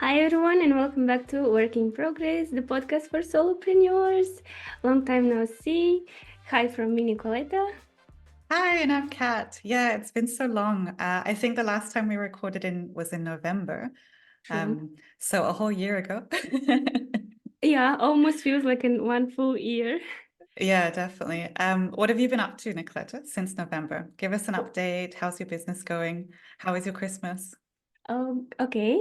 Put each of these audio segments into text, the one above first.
Hi, everyone, and welcome back to Work in Progress, the podcast for solopreneurs. Long time no see. Hi from me, Nikoleta. Hi, and I'm Kat. Yeah, it's been so long. I think the last time we recorded was in November, True. so a whole year ago. Yeah, almost feels like in one full year. Yeah, definitely. What have you been up to, Nicoletta, since November? Give us an update. How's your business going? How was your Christmas? Okay.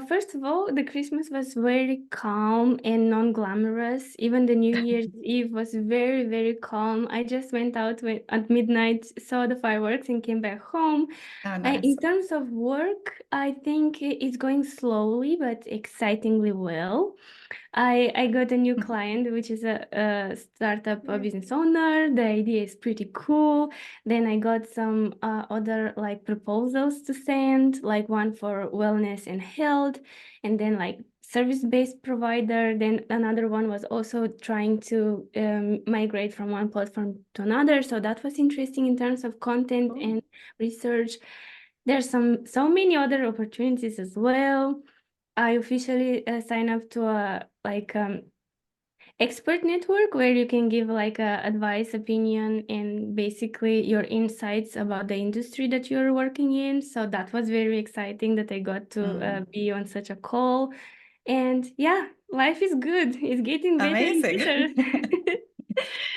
First of all, the Christmas was very calm and non-glamorous. Even the New Year's Eve was very, very calm. I just went out at midnight, saw the fireworks, and came back home. Oh, nice. In terms of work, I think it's going slowly but excitingly well. I got a new client, which is a startup a business owner. The idea is pretty cool. Then I got some other like proposals to send, like one for wellness and health, and then like service-based provider. Then another one was also trying to migrate from one platform to another. So that was interesting in terms of content Cool. and research. There's so many other opportunities as well. I officially sign up to a expert network where you can give like a advice, opinion, and basically your insights about the industry that you're working in. So that was very exciting that I got to Mm, be on such a call. And yeah, life is good. It's getting better and amazing. better.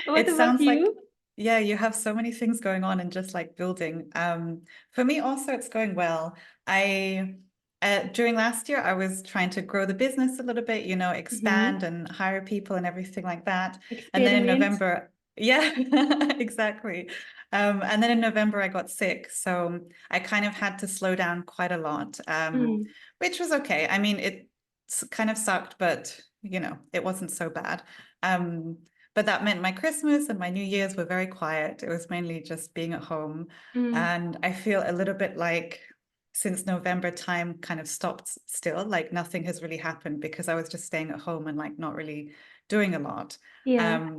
What It about sounds like, you? yeah, you have so many things going on and just like building. For me also, it's going well. I During last year, I was trying to grow the business a little bit, Mhm. expand and hire people and everything like that. And then in Experiment. November, yeah, exactly. And then in November, I got sick, so I kind of had to slow down quite a lot, Mm. which was okay. I mean, it kind of sucked, but it wasn't so bad. Um, but that meant my Christmas and my New Year's were very quiet. It was mainly just being at home. Mm. And I feel a little bit like since November, time kind of stopped still, like nothing has really happened because I was just staying at home and like not really doing a lot. Yeah.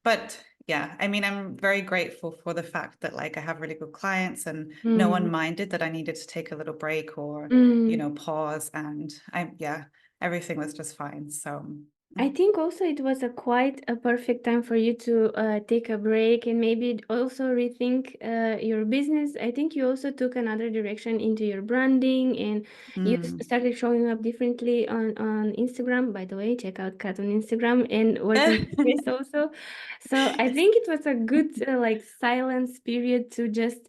But yeah, I mean, I'm very grateful for the fact that like I have really good clients and no one Mm. minded that I needed to take a little break or, Mm. pause. And yeah, everything was just fine. So I think also it was a quite a perfect time for you to take a break and maybe also rethink your business. I think you also took another direction into your branding and you mm. started showing up differently on Instagram. By the way, check out Kat on Instagram and Work in Progress also. So I think it was a good like silence period to just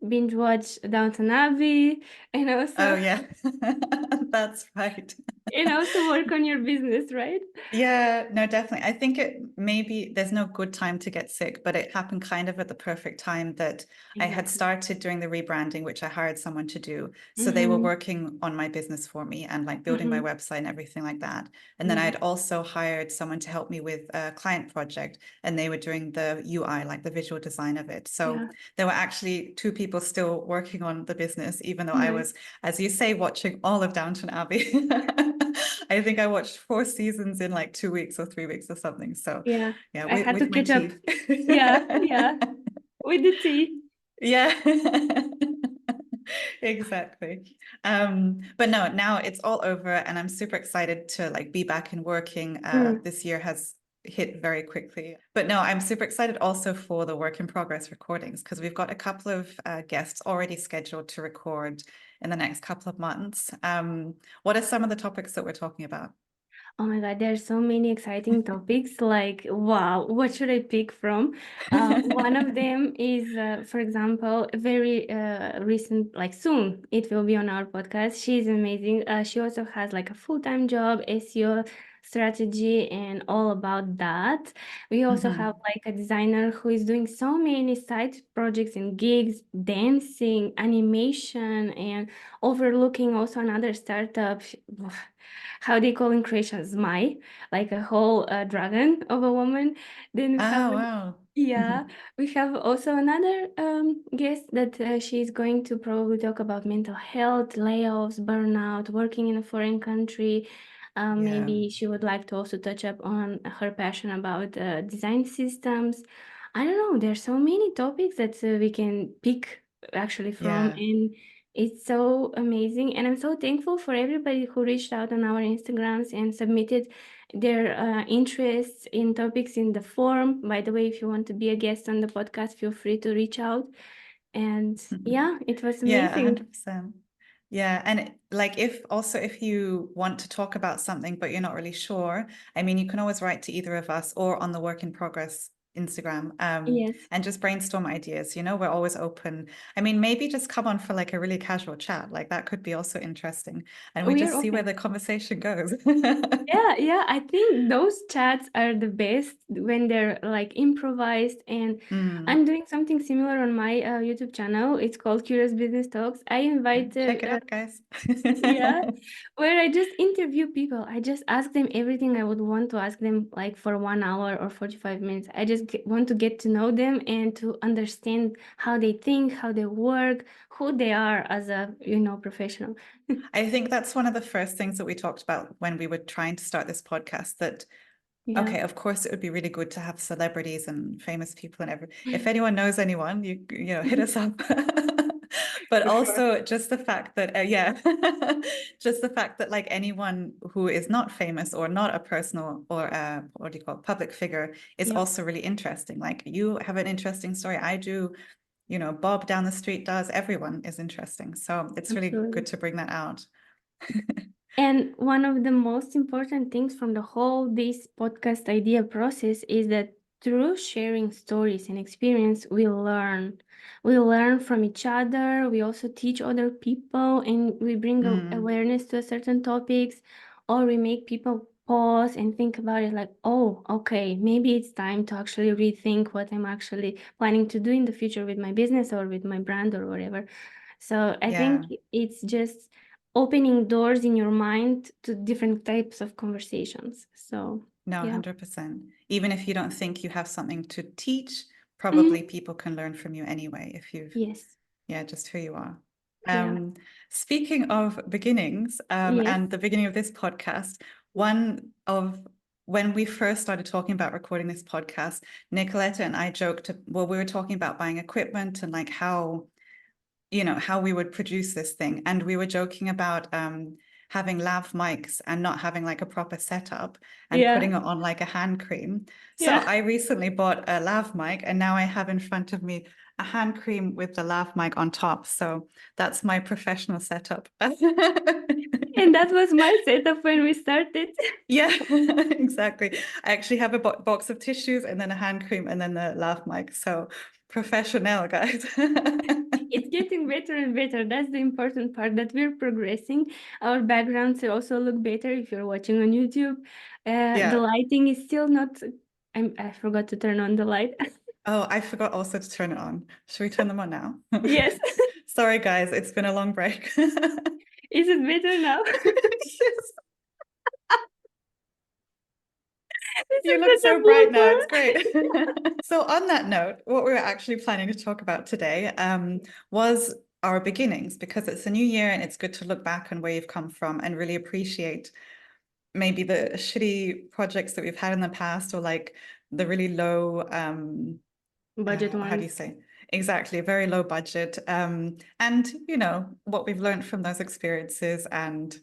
binge watch Downton Abbey and Oh also yeah, that's right. work on your business, right? Yeah, no, definitely. I think it maybe there's no good time to get sick, but it happened kind of at the perfect time that I had Exactly. started doing the rebranding, which I hired someone to do. So they were Mm-hmm. working on my business for me and like building my Mm-hmm. website and everything like that. And then Yeah. I'd also hired someone to help me with a client project, and they were doing the UI, like the visual design of it. So Yeah. there were actually two people still working on the business, even though I Nice. was, as you say, watching all of Downton Abbey. I think I watched 4 seasons in like 2 weeks or 3 weeks or something. So Yeah. yeah, I had to with my catch up. teeth. Yeah. Yeah. With the tea. Yeah. Exactly. But no, now it's all over and I'm super excited to like be back and working. Mm. This year has hit very quickly. But no, I'm super excited also for the work in progress recordings because we've got a couple of guests already scheduled to record in the next couple of months. What are some of the topics that we're talking about? Oh my God, there's so many exciting topics. Like, wow, what should I pick from? One of them is, for example, very recent, like soon, it will be on our podcast. She's amazing. She also has like a full-time job, SEO strategy, and all about that. We also have Mhm. like a designer who is doing so many side projects and gigs, dancing, animation, and overlooking also another startup. How they call in Croatia zmaj, like a whole dragon of a woman. Then we have Oh, wow. yeah, we have also another guest that she's going to probably talk about mental health, layoffs, burnout, working in a foreign country. Yeah. Maybe she would like to also touch up on her passion about design systems. I don't know. There's so many topics that we can pick actually from, Yeah. and It's so amazing. And I'm so thankful for everybody who reached out on our Instagrams and submitted their interests in topics in the form. By the way, if you want to be a guest on the podcast, feel free to reach out. And yeah, it was Yeah, amazing. 100%. Yeah, and like if you want to talk about something but you're not really sure, I mean, you can always write to either of us or on the Work in Progress Instagram, Yes, and just brainstorm ideas. We're always open. I mean, maybe just come on for like a really casual chat. Like that could be also interesting, and we we are just see where open. the conversation goes. Yeah, I think those chats are the best when they're like improvised. And Mm, I'm doing something similar on my YouTube channel. It's called Curious Business Talks. I yeah, invite check it out, guys. yeah, where I just interview people. I just ask them everything I would want to ask them, like for 1 hour or 45 minutes. I just want to get to know them and to understand how they think, how they work, who they are as a, professional. I think that's one of the first things that we talked about when we were trying to start this podcast, that Yeah, okay, of course it would be really good to have celebrities and famous people and if anyone knows anyone, hit us up. But for sure. also just the fact that yeah, just the fact that like anyone who is not famous or not a personal or what do you call it, public figure is Yeah, also really interesting. Like you have an interesting story. I do, Bob down the street does. Everyone is interesting. So it's really good absolutely. to bring that out. And one of the most important things from the whole this podcast idea process is that through sharing stories and experience, we learn. We learn from each other. We also teach other people, and we bring Mm, awareness to a certain topics, or we make people pause and think about it like, oh, okay, maybe it's time to actually rethink what I'm actually planning to do in the future with my business or with my brand or whatever. So I yeah. think it's just opening doors in your mind to different types of conversations. So, No, yeah. 100%. Even if you don't think you have something to teach, probably Mhm. people can learn from you anyway, if you've, Yes. yeah, just who you are. Yeah. Speaking of beginnings, Yes. and the beginning of this podcast, one of when we first started talking about recording this podcast, Nikoleta and I joked, well, we were talking about buying equipment and like how we would produce this thing. And we were joking about having lav mics and not having like a proper setup and Yeah. putting it on like a hand cream. So Yeah. I recently bought a lav mic and now I have in front of me a hand cream with the lav mic on top. So that's my professional setup. And that was my setup when we started. Yeah, exactly. I actually have a box of tissues and then a hand cream and then the lav mic. So professional, guys. It's getting better and better. That's the important part, that we're progressing. Our backgrounds also look better if you're watching on YouTube. The Yeah. lighting is still not. I forgot to turn on the light. Oh, I forgot also to turn it on. Should we turn them on now? Yes. Sorry, guys, it's been a long break. Is it better now? Yes, This you is look such a so bright now. blooper. It's great. So, on that note, what we were actually planning to talk about today was our beginnings, because it's a new year and it's good to look back on where you've come from and really appreciate maybe the shitty projects that we've had in the past, or like the really low Budget how do you ones. say, exactly, very low budget, and what we've learned from those experiences, and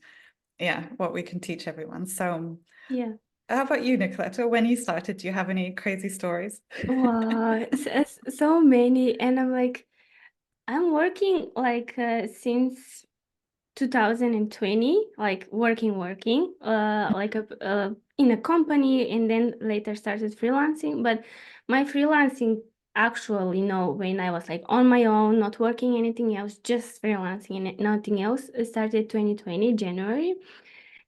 yeah, what we can teach everyone. So Yeah. how about you, Nicoletta? When you started, do you have any crazy stories? Wow, so many. And I'm like, I'm working like since 2020, like working, like in a company, and then later started freelancing. But my freelancing actually, when I was like on my own, not working anything else, just freelancing and nothing else, started 2020, January.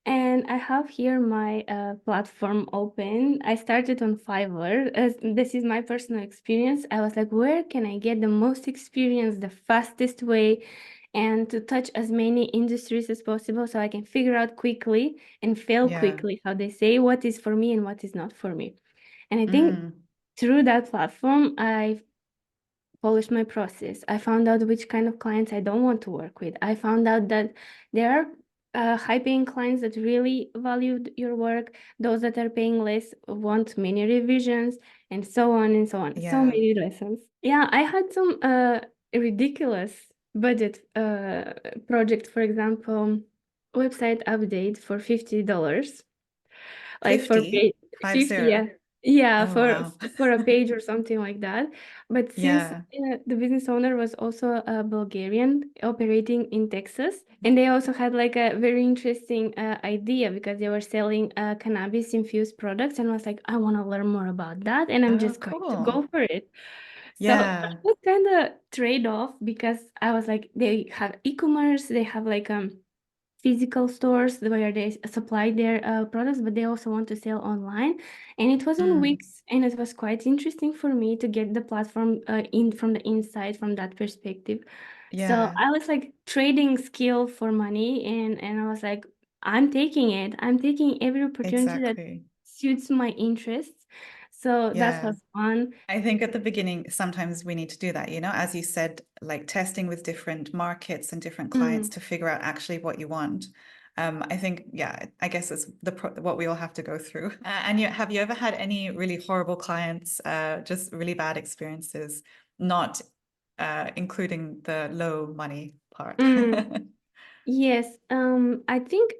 And I have here my platform open. I started on Fiverr. As this is my personal experience. I was like, where can I get the most experience, the fastest way, and to touch as many industries as possible so I can figure out quickly and fail Yeah. quickly, how they say, what is for me and what is not for me. And I think Mm, through that platform, I polished my process. I found out which kind of clients I don't want to work with. I found out that there are high-paying clients that really valued your work. Those that are paying less want many revisions, and so on and so on. So yeah. many lessons. Yeah, I had some ridiculous budget project, for example, website update for $50. Like for 50, page 50, 50. yeah. Yeah, Oh, wow. for a page or something like that. But since Yeah. the business owner was also a Bulgarian operating in Texas, and they also had like a very interesting idea because they were selling cannabis infused products, and I was like, I want to learn more about that, and I'm Oh, just going to cool. go for it. So that Yeah. was kind of trade-off because I was like, they have e-commerce, they have like physical stores where they supply their products, but they also want to sell online. And it was on Mm, Wix, and it was quite interesting for me to get the platform in from the inside from that perspective. So yeah, I was like trading skill for money, and I was like, I'm taking it. I'm taking every opportunity that exactly. suits my interests. So that Yeah. was fun. I think at the beginning, sometimes we need to do that, as you said, like testing with different markets and different clients Mm, to figure out actually what you want. I think, yeah, I guess it's what we all have to go through. And have you ever had any really horrible clients, just really bad experiences, not including the low money part? mm. Yes, I think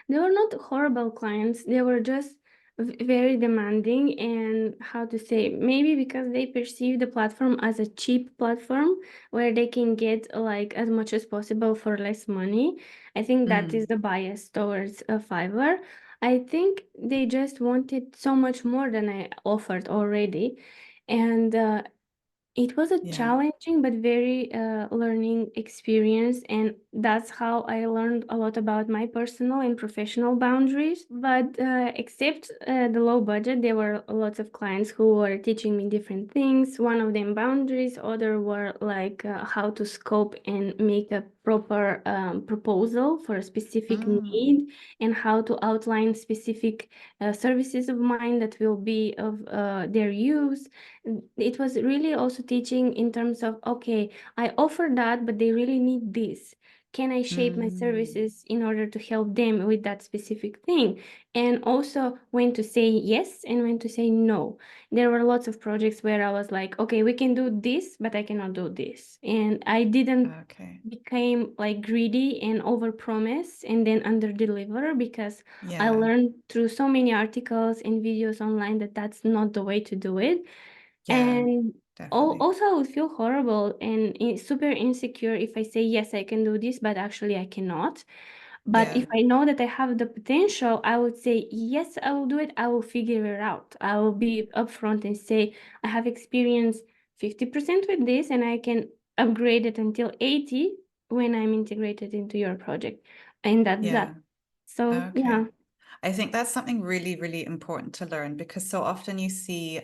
they were not horrible clients. They were just very demanding, and how to say, maybe because they perceive the platform as a cheap platform where they can get like as much as possible for less money. I think that is Mm, the bias towards Fiverr. I think they just wanted so much more than I offered already, and it was a yeah, challenging but very learning experience, and that's how I learned a lot about my personal and professional boundaries. But except the low budget, there were lots of clients who were teaching me different things. One of them boundaries, other were like how to scope and make a proper proposal for a specific mm, need, and how to outline specific services of mine that will be of their use. It was really also teaching in terms of, okay, I offer that, but they really need this. Can I shape my mm, services in order to help them with that specific thing? And also when to say yes and when to say no. There were lots of projects where I was like, okay, we can do this, but I cannot do this. And I didn't okay, became like greedy and over promise and then under deliver, because I yeah, learned through so many articles and videos online that that's not the way to do it. yeah, And definitely, also, I would feel horrible and super insecure if I say, yes, I can do this, but actually I cannot. But yeah, if I know that I have the potential, I would say, yes, I will do it. I will figure it out. I will be upfront and say, I have experience 50% with this, and I can upgrade it until 80 when I'm integrated into your project. And that's yeah. that. So, yeah. Okay. I think that's something really, really important to learn because so often you see,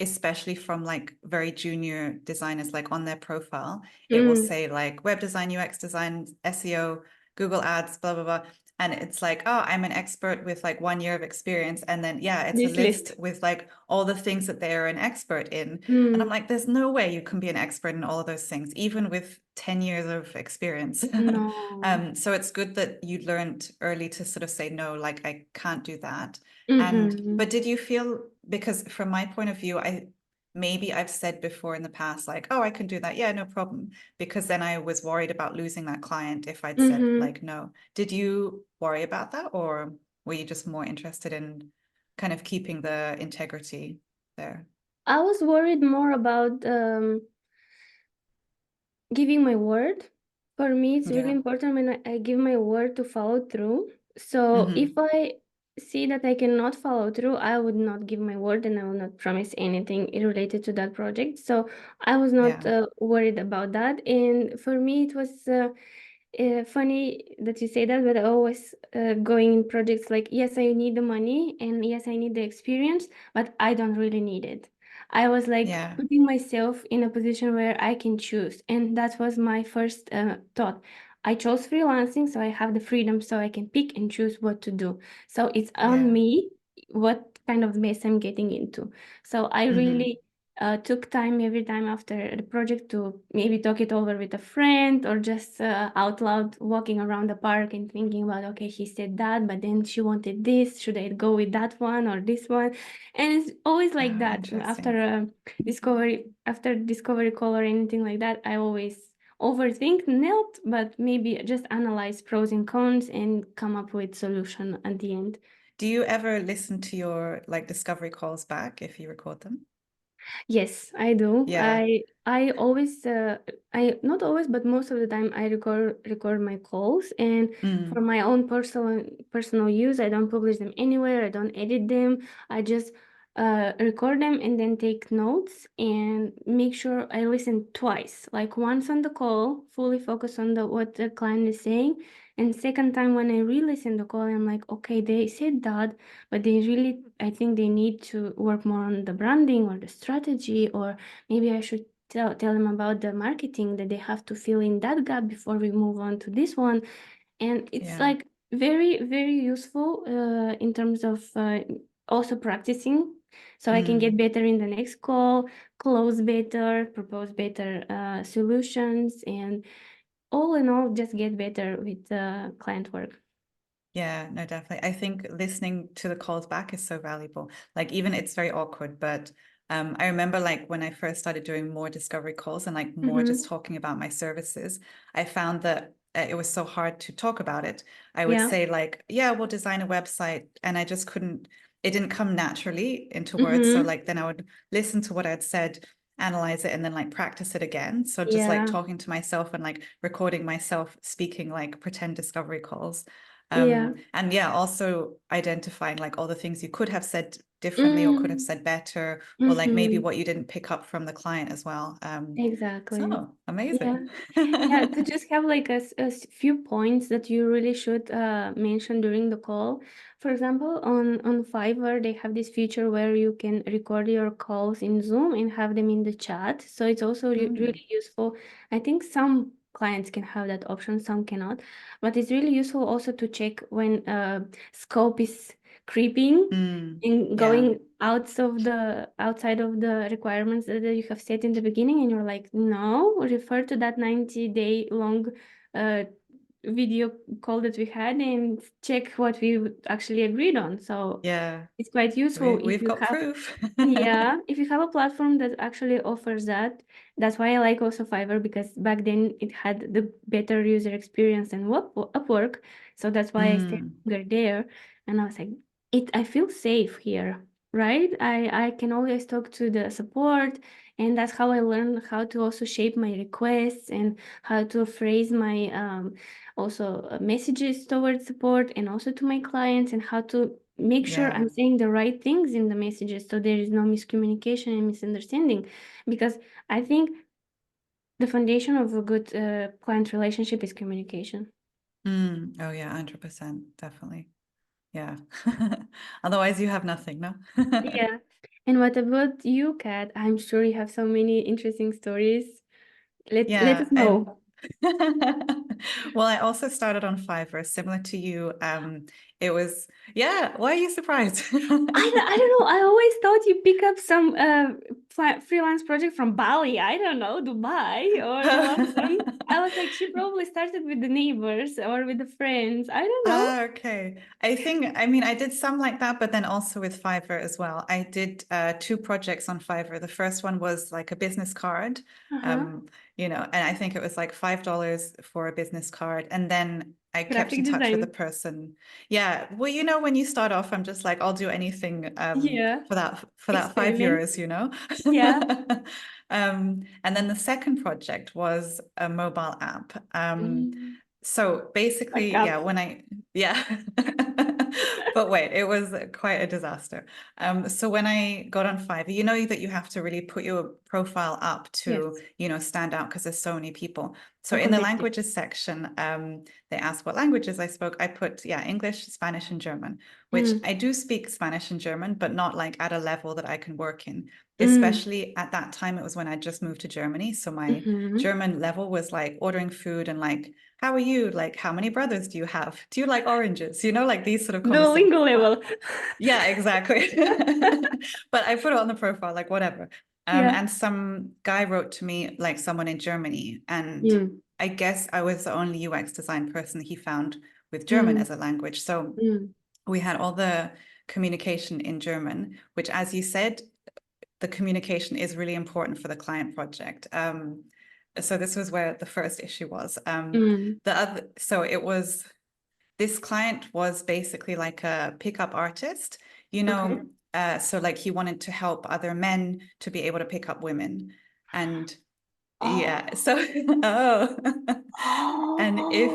especially from like very junior designers, like on their profile, it will Mm, say like web design, UX design, SEO, Google Ads, blah, blah, blah. And it's like, oh, I'm an expert with like 1 year of experience. And then, yeah, it's a this list list. with like all the things that they're an expert in. And I'm Mm, like, there's no way you can be an expert in all of those things, even with 10 years of experience. no. So it's good that you learned early to sort of say, no, like I can't do that. Mm-mm. But did you feel, because from my point of view, maybe I've said before in the past, like, oh, I can do that. Yeah, no problem. Because then I was worried about losing that client if I'd said Mm-hmm. like, no. Did you worry about that? Or were you just more interested in kind of keeping the integrity there? I was worried more about giving my word. For me, it's really Yeah. important when I give my word to follow through. So if Hmm. I see that I cannot follow through, I would not give my word and I will not promise anything related to that project. So I was not Yeah. worried about that. And for me, it was funny that you say that, but I always going in projects like, yes, I need the money and yes, I need the experience, but I don't really need it. I was like Yeah. putting myself in a position where I can choose, and that was my first thought. I chose freelancing, so I have the freedom, so I can pick and choose what to do. So it's on Yeah. me what kind of mess I'm getting into. So I Hmm. really took time every time after the project to maybe talk it over with a friend, or just out loud walking around the park and thinking about, okay, she said that, but then she wanted this. Should I go with that one or this one? And it's always like Oh, that. interesting. After discovery call or anything like that, I always overthink, not, but maybe just analyze pros and cons and come up with solution at the end. Do you ever listen to your like discovery calls back if you record them? Yes, I do. Yeah. I always I not always, but most of the time I record my calls, and for Mm. my own personal use, I don't publish them anywhere. I don't edit them. I just record them and then take notes and make sure I listen twice. Like once on the call, fully focus on the what the client is saying, and second time when I re-listen the call, I'm like, okay, they said that, but they really, I think they need to work more on the branding or the strategy, or maybe I should tell them about the marketing that they have to fill in that gap before we move on to this one. And it's Yeah. like very, very useful in terms of also practicing. So I can get Mm. better in the next call, close better, propose better solutions, and all in all, just get better with client work. Yeah, no, definitely. I think listening to the calls back is so valuable. Like even it's very awkward, but I remember like when I first started doing more discovery calls and like more just Mm-hmm. talking about my services, I found that it was so hard to talk about it. I would Yeah. say like, yeah, we'll design a website, and I just couldn't, it didn't come naturally into words. So Mm-hmm. like then I would listen to what I'd said, analyze it, and then like practice it again. So just like Yeah. talking to myself and like recording myself speaking like pretend discovery calls. Yeah. And yeah, also identifying like all the things you could have said differently or could have Mm, said better, or like maybe mm-hmm. what you didn't pick up from the client as well. Exactly. So Yeah. amazing. Yeah, to just have like few points that you really should mention during the call. For example, on Fiverr, they have this feature where you can record your calls in Zoom and have them in the chat. So it's also Mm, really useful. I think some clients can have that option, some cannot. But it's really useful also to check when scope is creeping mm, and yeah, going outside of the requirements that you have set in the beginning, and you're like, no, refer to that 90-day long uh, video call that we had and check what we actually agreed on. So yeah. it's quite useful if We've you got have, proof. yeah, if you have a platform that actually offers that. That's why I like also Fiverr, because back then it had the better user experience than Upwork. So that's why I stayed Mm, longer there. And I was like, I feel safe here, right? I can always talk to the support, and that's how I learned how to also shape my requests and how to phrase my also messages towards support and also to my clients, and how to make sure yeah. I'm saying the right things in the messages so there is no miscommunication and misunderstanding. Because I think the foundation of a good client relationship is communication. Oh yeah, 100%, definitely. Yeah. Otherwise you have nothing, no? Yeah. And what about you, Kat? I'm sure you have so many interesting stories. Let us Yeah, know. well, I also started on Fiverr, similar to you. It was, yeah, why are you surprised? I don't know. I always thought you pick up some freelance project from Bali. I don't know, Dubai or London. I was like, she probably started with the neighbors or with the friends. I don't know. Ah, okay. I mean, I did some like that, but then also with Fiverr as well. I did two projects on Fiverr. The first one was like a business card, Uh-huh. um, and I think it was like $5 for a business card. And then I kept in Graphic touch with the design. person. Yeah, well, when you start off, I'm just like, I'll do anything Yeah. for that five Experiment. euros. Yeah. And then the second project was a mobile app. Mm, So basically, startup. yeah, yeah. But wait, it was quite a disaster. So when I got on Fiverr, you know that you have to really put your profile up to, Yes. stand out because there's so many people. So So in the competitive. languages section, they asked what languages I spoke. I put, yeah, English, Spanish, and German, which Mm, I do speak Spanish and German, but not like at a level that I can work in. mm, Especially at that time, it was when I just moved to Germany. So my mm-hmm. German level was like ordering food and like, how are you? Like, how many brothers do you have? Do you like oranges? Like these sort of conversations. Duolingo level. Yeah, exactly. But I put it on the profile, like whatever. Yeah. And some guy wrote to me, like someone in Germany, and Mm, I guess I was the only UX design person he found with German mm, as a language. So mm. we had all the communication in German, which, as you said, the communication is really important for the client project. so this was where the first issue was. Mm. So it was, this client was basically like a pickup artist, you Okay. know, so like he wanted to help other men to be able to pick up women. And yeah, so oh. And if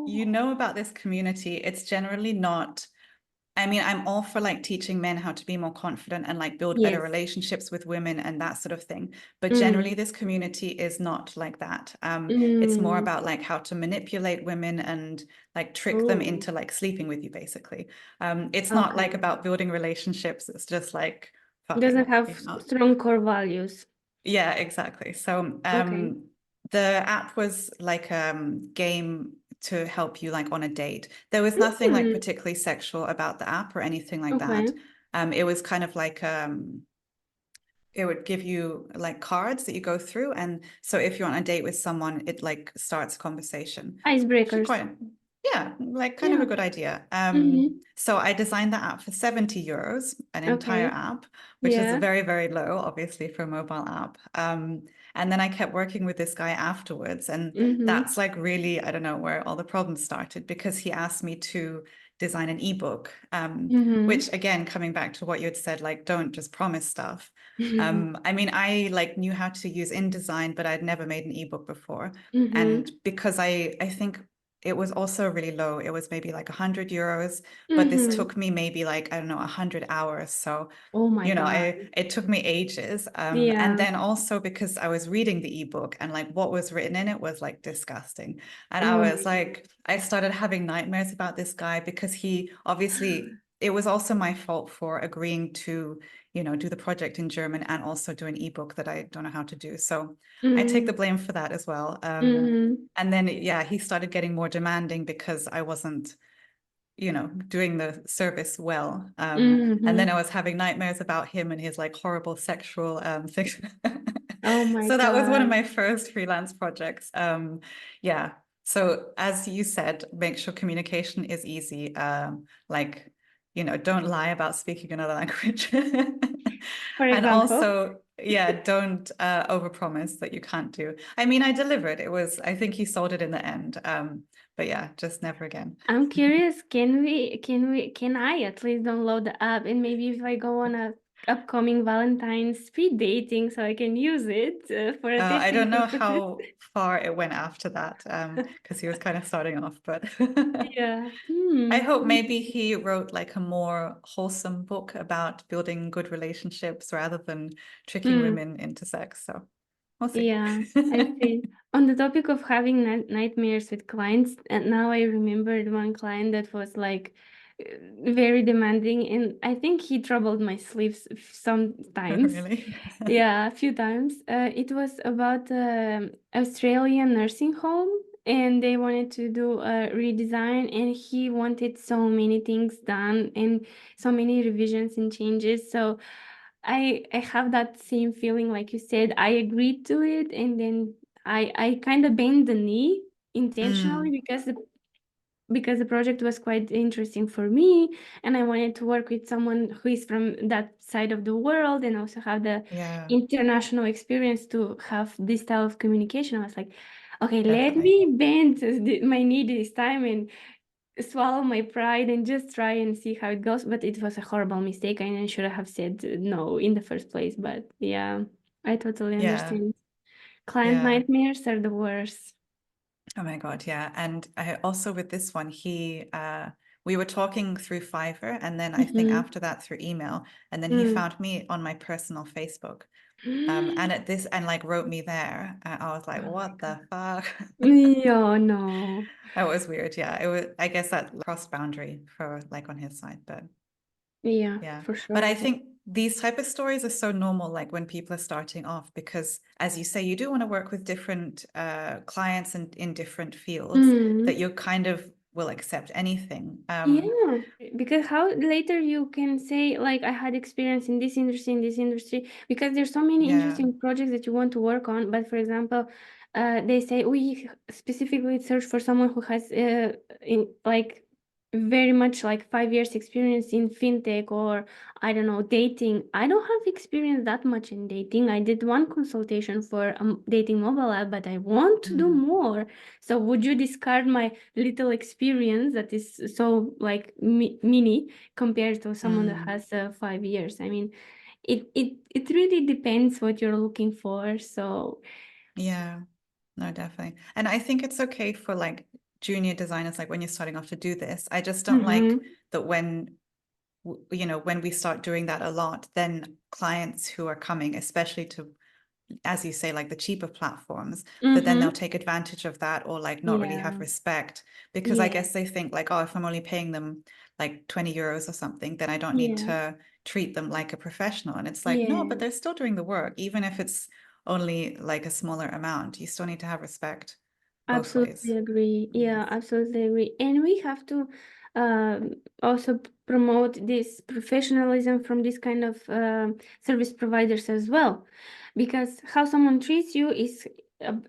you Oh. know about this community, it's generally not, I mean, I'm all for like teaching men how to be more confident and like build better Yes. relationships with women and that sort of thing. But generally, Mm. this community is not like that. It's more Mm. about like how to manipulate women and like trick them Oh. into like sleeping with you, basically. It's not like Okay. about building relationships. It's just like Doesn't fucking, have you know. strong core values. Yeah, exactly. So Okay. the app was like game to help you like on a date. There was nothing like Mm. particularly sexual about the app or anything like Okay. that. It was kind of like it would give you like cards that you go through, and so if you're on a date with someone, it like starts a conversation. Actually Icebreakers. quite, yeah, like kind of Yeah. a good idea. Mm-hmm. So I designed the app for 70 euros, an entire Okay. app, which is Yeah. very, very low, obviously, for a mobile app. And then I kept working with this guy afterwards. And Mm-hmm. that's like really, I don't know where all the problems started, because he asked me to design an ebook, Mm-hmm. which again, coming back to what you had said, like, don't just promise stuff. I mean, I like knew how to use InDesign, but I'd never made an ebook before. Mm-hmm. And because I think it was also really low. It was maybe like 100 euros, but this Mm-hmm. took me maybe like, I don't know, 100 hours. So, Oh my you know, God. it took me ages. And Yeah. then also because I was reading the ebook and like what was written in it was like disgusting. And I Oh was my like, I started having nightmares about this guy, because he obviously, it was also my fault for agreeing to, you know, do the project in German and also do an ebook that I don't know how to do. So I take the Mm-hmm. blame for that as well. Mm-hmm. And then, yeah, he started getting more demanding because I wasn't, you know, doing the service well. And then Mm-hmm. I was having nightmares about him and his like horrible sexual things. Oh my So that was one of God. my first freelance projects. Yeah. So as you said, make sure communication is easy. Like, you know, don't lie about speaking another language. For And example, also, yeah, don't overpromise that you can't do. I mean, I delivered. It was, I think he sold it in the end. But yeah, just never again. I'm curious, can I at least download the app and maybe if I go on a upcoming Valentine's speed dating so I can use it for a I testing don't know purposes? how far it went after that, because he was kind of starting off, but Yeah. I Hmm. hope maybe he wrote like a more wholesome book about building good relationships rather than tricking Hmm. women into sex. So we'll see. Yeah, I see. On the topic of having nightmares with clients, and now I remembered one client that was like very demanding, and I think he troubled my sleeves sometimes. Really? Yeah, a few times. It was about Australian nursing home, and they wanted to do a redesign, and he wanted so many things done and so many revisions and changes. So I have that same feeling, like you said. I agreed to it, and then I kind of bend the knee intentionally Mm, because the project was quite interesting for me, and I wanted to work with someone who is from that side of the world and also have the yeah, international experience to have this style of communication. I was like, okay, let definitely. me bend my knee this time and swallow my pride and just try and see how it goes. But it was a horrible mistake, and I should have said no in the first place. But yeah, I totally Yeah, understand. Client yeah. nightmares are the worst. Oh my God, yeah. And I also with this one, we were talking through Fiverr, and then I think Mm-hmm. after that through email, and then he found me on my personal Facebook. And at this, and like wrote me there. I was like, Oh my what the God. fuck? Yeah, no. That was weird. Yeah, it was, I guess that crossed boundary for like on his side, but Yeah, yeah. for But sure. I think these type of stories are so normal, like when people are starting off, because as you say, you do want to work with different clients and in different fields that Mm. you kind of will accept anything. Yeah, because how later you can say like I had experience in this industry, because there's so many Yeah, interesting projects that you want to work on. But for example, they say we specifically search for someone who has in like very much like 5 years experience in fintech, or I don't know, dating. I don't have experience that much in dating. I did one consultation for a dating mobile app, but I want to do Mm, more. So would you discard my little experience that is so like mini compared to someone that mm. has 5 years? I mean, it really depends what you're looking for. So Yeah, no, definitely. And I think it's okay for like junior designers, like when you're starting off to do this. I just don't like mm-hmm, that when you know, when we start doing that a lot, then clients who are coming, especially to, as you say, like the cheaper platforms, that then they'll mm-hmm, take advantage of that or like not really have yeah, respect because I yeah, guess they think like, oh, if I'm only paying them like 20 euros or something, then I don't need yeah, to treat them like a professional. And it's like, no, yeah. but they're still doing the work, even if it's only like a smaller amount. You still need to have respect both Absolutely ways. agree. Yes. Yeah, absolutely agree. And we have to also promote this professionalism from this kind of service providers as well, because how someone treats you is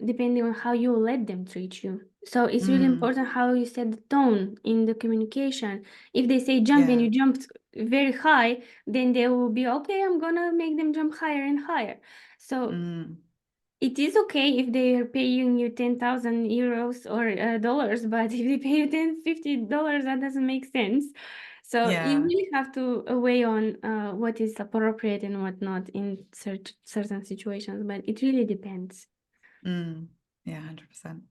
depending on how you let them treat you. So it's really Mm, important how you set the tone in the communication. If they say jump and yeah. you jumped very high, then they will be okay. I'm gonna make them jump higher and higher. So Mm, it is okay if they are paying you 10,000 euros or dollars, but if they pay you $50, that doesn't make sense. So you yeah. really have to weigh on what is appropriate and what not in certain situations, but it really depends. Mm, yeah, 100%.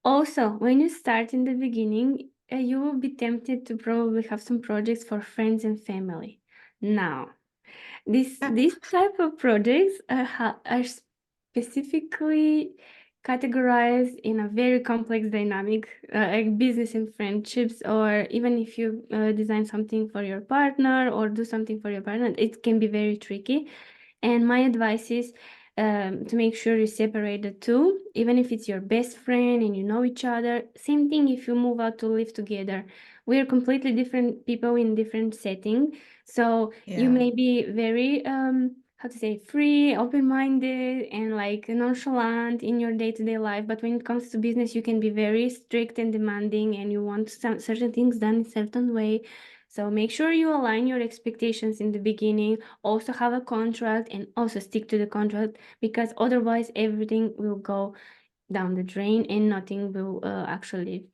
Also, when you start in the beginning, you will be tempted to probably have some projects for friends and family. Now, this type of projects are specifically categorized in a very complex dynamic, like business and friendships, or even if you design something for your partner or do something for your partner, it can be very tricky. And my advice is to make sure you separate the two, even if it's your best friend and you know each other. Same thing if you move out to live together. We're completely different people in different setting. So you Yeah. may be very how to say, free, open-minded, and like nonchalant in your day-to-day life. But when it comes to business, you can be very strict and demanding, and you want certain things done in certain way. So make sure you align your expectations in the beginning. Also have a contract and also stick to the contract, because otherwise everything will go down the drain and nothing will actually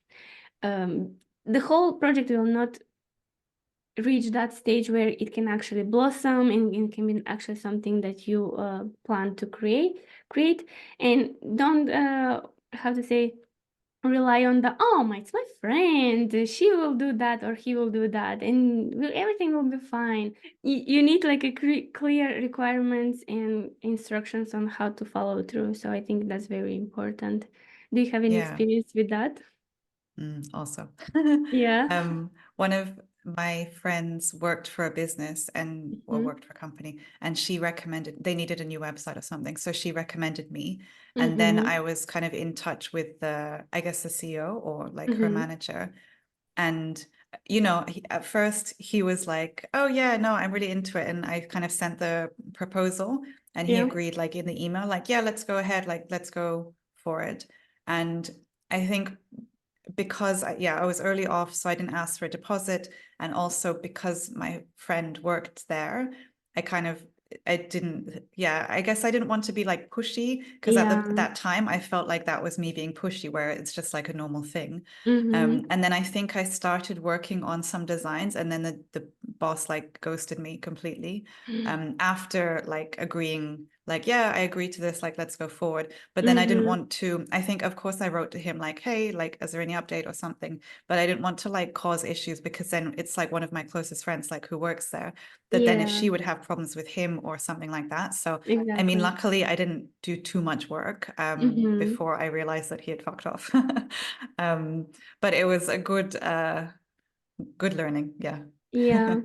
the whole project will not reach that stage where it can actually blossom and it can be actually something that you plan to create. And don't how to say, rely on the, oh my, it's my friend, she will do that or he will do that, and everything will be fine. You need like a clear requirements and instructions on how to follow through. So I think that's very important. Do you have any Yeah. experience with that? Also. Yeah. One of my friends worked for a business and or Mm-hmm. worked for a company, and she recommended they needed a new website or something. So she recommended me. And then Mm-hmm. I was kind of in touch with the, I guess, the CEO or like her Mm-hmm. manager. And, you know, at first he was like, oh, yeah, no, I'm really into it. And I kind of sent the proposal and he Yeah. agreed, like in the email, like, yeah, let's go ahead, like, let's go for it. And I think because yeah, I was early off, so I didn't ask for a deposit. And also because my friend worked there, I kind of I didn't, yeah, I guess I didn't want to be like pushy because at Yeah. that time I felt like that was me being pushy, where it's just like a normal thing. Mm-hmm. And then I think I started working on some designs, and then the boss like ghosted me completely after like agreeing, like, yeah, I agree to this, like, let's go forward. But then I didn't Mm-hmm. want to, I think, of course, I wrote to him like, hey, like, is there any update or something? But I didn't want to like cause issues because then it's like one of my closest friends, like, who works there, that then if Yeah, she would have problems with him or something like that. So, I mean, exactly. luckily, I didn't do too much work Mm-hmm. before I realized that he had fucked off. um, but it was a good learning. Yeah. Yeah.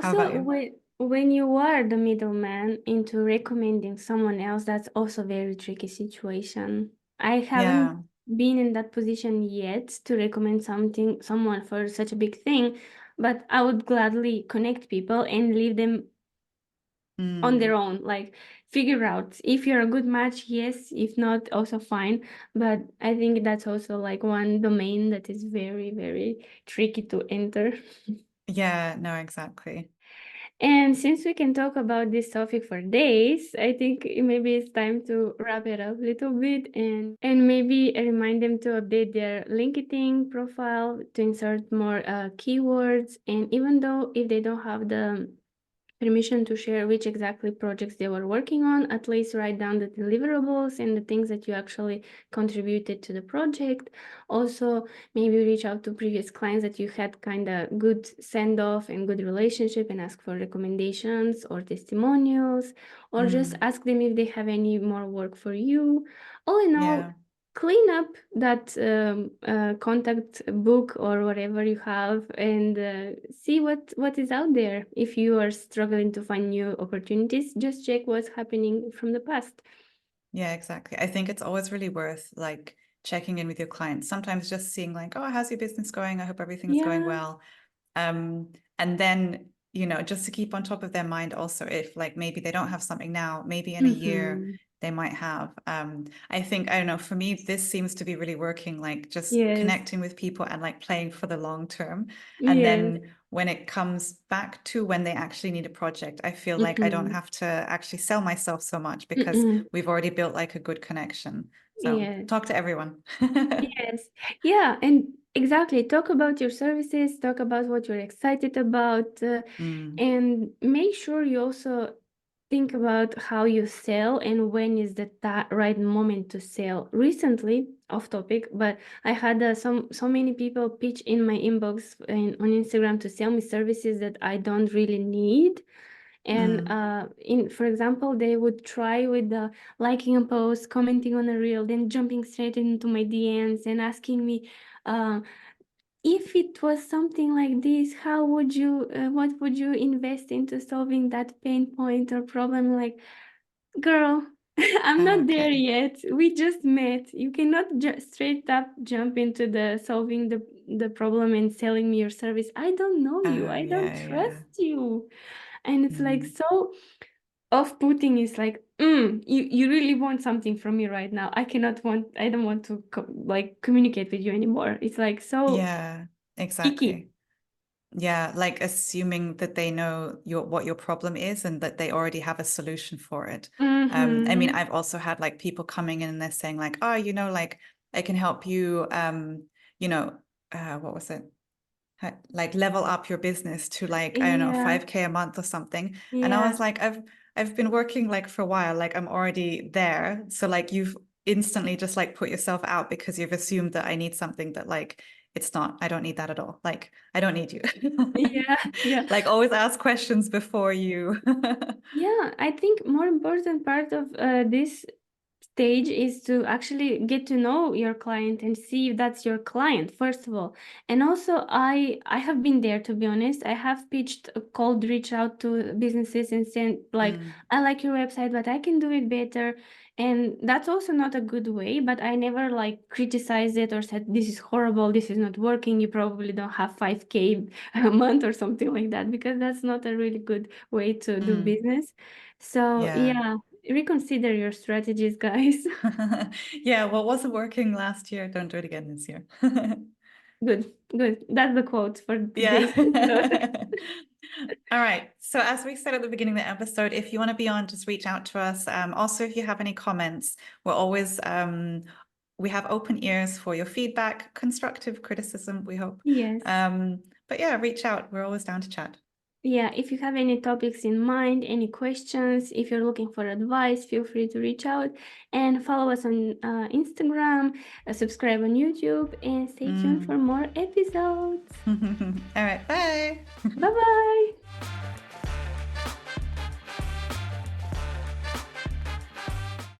How about Also, you? when you are the middleman into recommending someone else, that's also very tricky situation. I haven't Yeah. been in that position yet to recommend someone for such a big thing, but I would gladly connect people and leave them on their Mm. own. Like, figure out if you're a good match, yes. If not, also fine. But I think that's also like one domain that is very, very tricky to enter. Yeah, no, exactly. And since we can talk about this topic for days, I think maybe it's time to wrap it up a little bit, and maybe remind them to update their LinkedIn profile to insert more keywords. And even though if they don't have the permission to share which exactly projects they were working on, at least write down the deliverables and the things that you actually contributed to the project. Also, maybe reach out to previous clients that you had kind of good send off and good relationship, and ask for recommendations or testimonials, or just Mm. ask them if they have any more work for you. All in all, Yeah. clean up that contact book or whatever you have, and see what is out there. If you are struggling to find new opportunities, just check what's happening from the past. Yeah, exactly. I think it's always really worth like checking in with your clients. Sometimes just seeing like, oh, how's your business going? I hope everything's going Yeah. well. And then, you know, just to keep on top of their mind also, if like maybe they don't have something now, maybe in a year Mm-hmm. they might have. I think, I don't know, for me, this seems to be really working, like just Yes. connecting with people and like playing for the long term. And Yes. then when it comes back to when they actually need a project, I feel like I don't Mm-hmm. have to actually sell myself so much because Mm-mm. we've already built like a good connection. So Yes. talk to everyone. Yes. Yeah, and exactly. Talk about your services, talk about what you're excited about, Mm, and make sure you also think about how you sell and when is the right moment to sell. Recently, off topic, but I had so many people pitch in my inbox on Instagram to sell me services that I don't really need. And mm. in for example, they would try with the liking a post, commenting on a reel, then jumping straight into my DMs and asking me, uh, if it was something like this, how would you what would you invest into solving that pain point or problem? Like, girl, I'm not there Okay. yet. We just met. You cannot straight up jump into the solving the problem and selling me your service. I don't know you. Oh, I don't yeah, yeah. trust you. And it's like Mm. so off-putting. Is like, you really want something from me right now. I don't want to like communicate with you anymore. It's like so Yeah, icky. exactly. Yeah, like assuming that they know what your problem is and that they already have a solution for it. I mean, Mm-hmm. I've also had like people coming in and they're saying like, oh, you know, like I can help you, you know, what was it? Like level up your business to like, I don't know, Yeah, 5K a month or something. And I yeah. was like, I've been working like for a while, like I'm already there. So like you've instantly just like put yourself out because you've assumed that I need something that like it's not, I don't need that at all. Like I don't need you. Yeah, yeah. Like always ask questions before you. Yeah, I think more important part of this stage is to actually get to know your client and see if that's your client, first of all. And also, I have been there, to be honest. I have pitched a cold reach out to businesses and said like, Mm, I like your website, but I can do it better. And that's also not a good way, but I never like criticized it or said this is horrible, this is not working, you probably don't have 5K a month or something like that, because that's not a really good way to do mm, business. So yeah. yeah, reconsider your strategies, guys. Yeah, what wasn't working last year, don't do it again this year. Good, good. That's the quote for today's episode. Yeah. All right. So as we said at the beginning of the episode, if you want to be on, just reach out to us. Also, if you have any comments, we're always we have open ears for your feedback, constructive criticism, we hope. Yes. But yeah, reach out. We're always down to chat. Yeah, if you have any topics in mind, any questions, if you're looking for advice, feel free to reach out and follow us on Instagram, subscribe on YouTube, and stay tuned for more episodes. All right. Bye. Bye bye.